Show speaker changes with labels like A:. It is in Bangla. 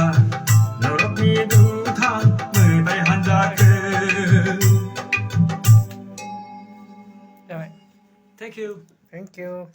A: là nào đó đi đủ tháng mười tay hàn ra kề.
B: Rồi,
A: Thank you.
B: thank you.